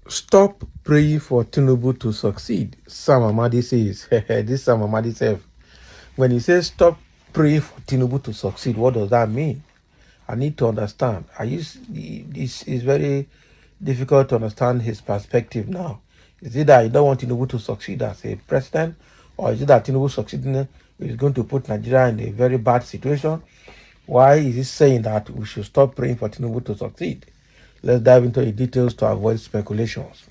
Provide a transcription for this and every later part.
Stop praying for Tinubu to succeed. Sam Amadi says, this Sam Amadi says, when he says stop praying for Tinubu to succeed, what does that mean? I need to understand. This is very difficult to understand his perspective now. Is it that you don't want Tinubu to succeed as a president, or is it that Tinubu succeeding is going to put Nigeria in a very bad situation? Why is he saying that we should stop praying for Tinubu to succeed? Let's dive into the details to avoid speculations.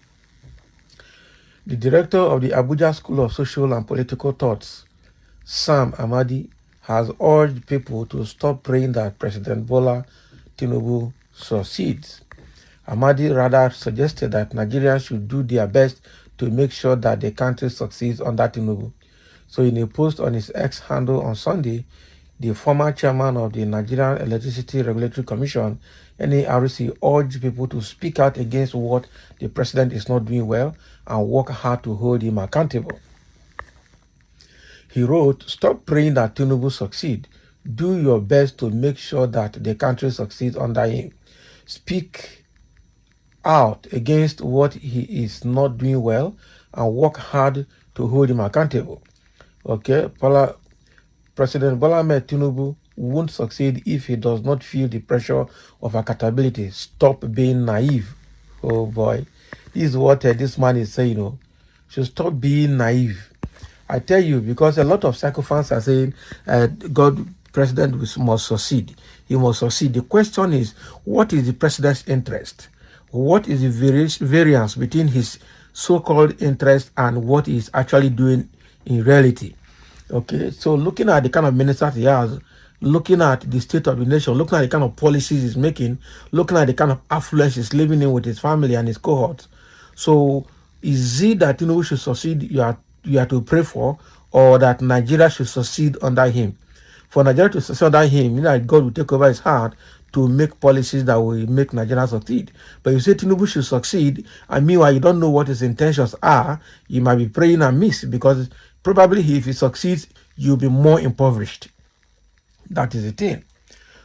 The director of the Abuja School of Social and Political Thoughts, Sam Amadi, has urged people to stop praying that President Bola Tinubu succeeds. Amadi rather suggested that Nigerians should do their best to make sure that the country succeeds under Tinubu. So in a post on his X handle on Sunday, the former chairman of the Nigerian Electricity Regulatory Commission, NERC, urged people to speak out against what the president is not doing well and work hard to hold him accountable. He wrote, "Stop praying that Tinubu succeed. Do your best to make sure that the country succeeds under him. Speak out against what he is not doing well and work hard to hold him accountable." Okay, President Bola Ahmed Tinubu won't succeed if he does not feel the pressure of accountability. Stop being naive. Oh boy, this is what this man is saying. Should stop being naive. I tell you, because a lot of sycophants are saying God, president must succeed. He must succeed. The question is, what is the president's interest? What is the variance between his so-called interest and what he's actually doing in reality? Okay, so looking at the kind of ministers he has, looking at the state of the nation, looking at the kind of policies he's making, looking at the kind of affluence he's living in with his family and his cohorts. So is it that Tinubu should succeed you are to pray for, or that Nigeria should succeed under him? For Nigeria to succeed under him, God will take over his heart to make policies that will make Nigeria succeed. But you say Tinubu should succeed, and meanwhile you don't know what his intentions are, you might be praying amiss, because probably if he succeeds, you'll be more impoverished. That is the thing.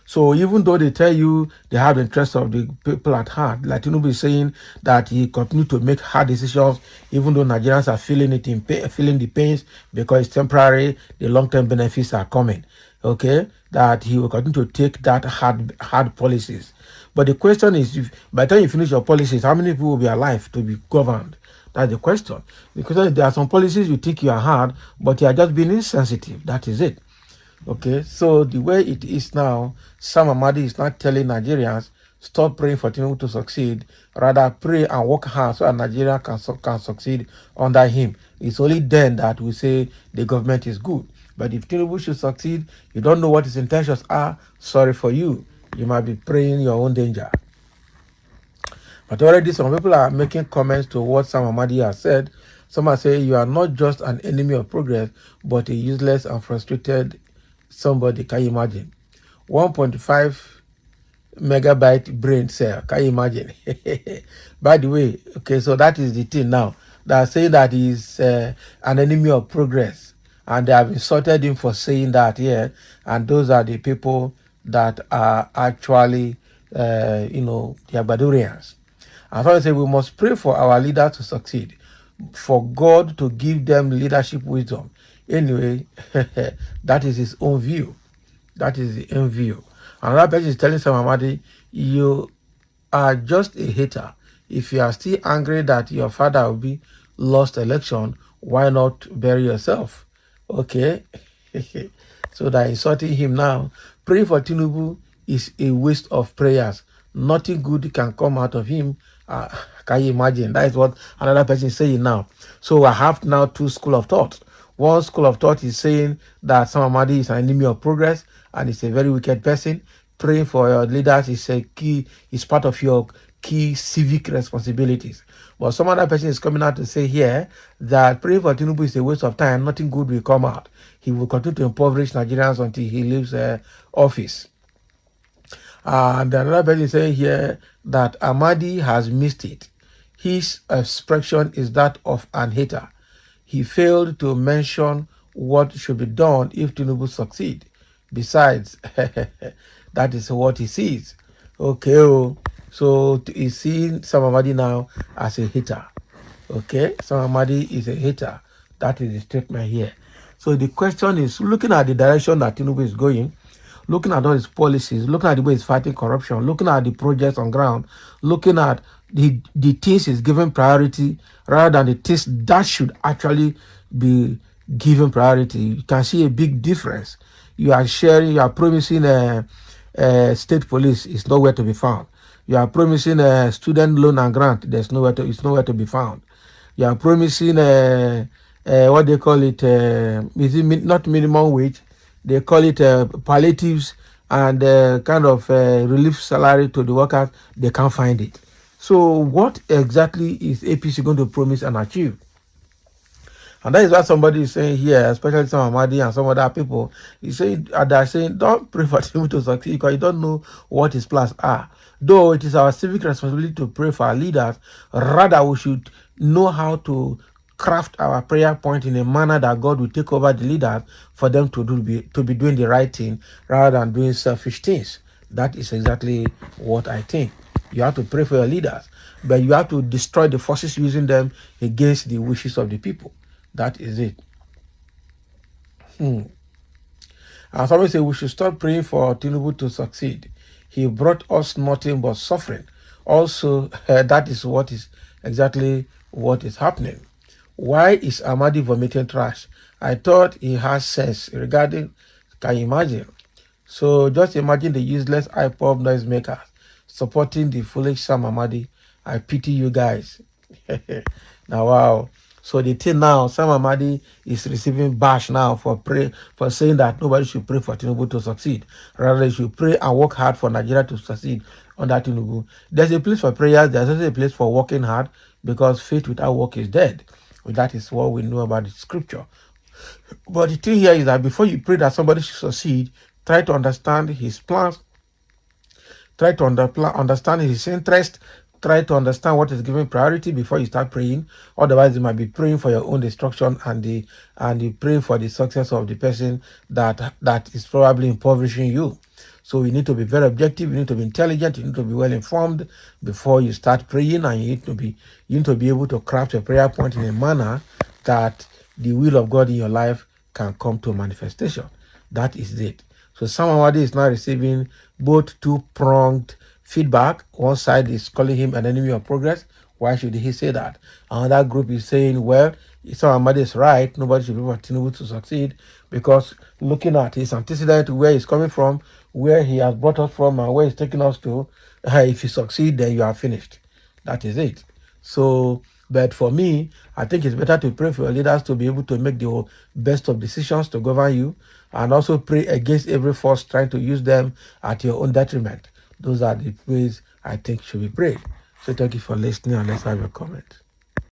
So even though they tell you they have the interest of the people at heart, like Tinubu is saying that he continue to make hard decisions, even though Nigerians are feeling it, feeling the pains, because it's temporary, the long-term benefits are coming. Okay, that he will continue to take that hard policies. But the question is, if by the time you finish your policies, how many people will be alive to be governed? That's the question. Because there are some policies you think you are hard, but you are just being insensitive. That is it. Okay, so the way it is now, Sam Amadi is not telling Nigerians, stop praying for Tinubu to succeed. Rather, pray and work hard so that Nigeria can succeed under him. It's only then that we say the government is good. But if Tinubu should succeed, you don't know what his intentions are, sorry for you. You might be praying your own danger. But already some people are making comments to what Sam Amadi has said. Some are saying you are not just an enemy of progress, but a useless and frustrated somebody. Can you imagine? 1.5 megabyte brain cell. Can you imagine? By the way, okay, so that is the thing now. They are saying that he's an enemy of progress. And they have insulted him for saying that here. And those are the people that are actually, the Abadurians. And so I say we must pray for our leaders to succeed, for God to give them leadership wisdom. Anyway, that is his own view. That is the own view. Another person is telling Sam Amadi, you are just a hater. If you are still angry that your father will be lost election, why not bury yourself? Okay. So they're insulting him now. Praying for Tinubu is a waste of prayers. Nothing good can come out of him. Can you imagine? That is what another person is saying now. So I have now two schools of thought. One school of thought is saying that Sam Amadi is an enemy of progress and is a very wicked person. Praying for your leaders is part of your key civic responsibilities. But some other person is coming out to say here that praying for Tinubu is a waste of time. Nothing good will come out. He will continue to impoverish Nigerians until he leaves office. And another person is saying here that Amadi has missed it. His expression is that of an hater. He failed to mention what should be done if Tinubu succeed. Besides, that is what he sees. Okay. So he's seeing Sam Amadi now as a hater. Okay, Sam Amadi is a hater. That is the statement here. So the question is, looking at the direction that Tinubu is going, looking at all his policies, looking at the way he's fighting corruption, looking at the projects on ground, looking at the things he's giving priority rather than the things that should actually be given priority, you can see a big difference. You are sharing, you are promising state police is nowhere to be found. You are promising a student loan and grant, it's nowhere to be found. You are promising what they call it, is it not minimum wage? They call it palliatives and kind of relief salary to the workers. They can't find it. So what exactly is APC going to promise and achieve? And that is why somebody is saying here, especially some Amadi and some other people, they're saying, don't pray for him to succeed because you don't know what his plans are. Though it is our civic responsibility to pray for our leaders, rather we should know how to craft our prayer point in a manner that God will take over the leaders for them to be doing the right thing rather than doing selfish things. That is exactly what I think. You have to pray for your leaders, but you have to destroy the forces using them against the wishes of the people. That is it. And somebody say we should stop praying for Tinubu to succeed. He brought us nothing but suffering. Also, that is what is exactly what is happening. Why is Amadi vomiting trash? I thought he has sense regarding. Can you imagine? So just imagine the useless iPod noisemakers supporting the foolish Sam Amadi. I pity you guys. Now, wow. So the thing now, Sam Amadi is receiving bash now for saying that nobody should pray for Tinubu to succeed. Rather, they should pray and work hard for Nigeria to succeed under Tinubu. There's a place for prayers. There's also a place for working hard because faith without work is dead. That is what we know about the scripture. But the thing here is that before you pray that somebody should succeed, try to understand his plans, try to understand his interest, try to understand what is giving priority before you start praying. Otherwise, you might be praying for your own destruction and you pray for the success of the person that is probably impoverishing you. So you need to be very objective, you need to be intelligent, you need to be well informed before you start praying, and you need to be able to craft a prayer point in a manner that the will of God in your life can come to manifestation. That is it. So Sam Amadi is now receiving both two-pronged feedback. One side is calling him an enemy of progress. Why should he say that? Another group is saying, well, Sam Amadi is right. Nobody should be for Tinubu to succeed because looking at his antecedent, where he's coming from, where he has brought us from, and where he's taking us to, if you succeed, then you are finished. That is it. So, but for me, I think it's better to pray for your leaders to be able to make the best of decisions to govern you, and also pray against every force trying to use them at your own detriment. Those are the ways I think should be prayed. So thank you for listening, and let's have your comment.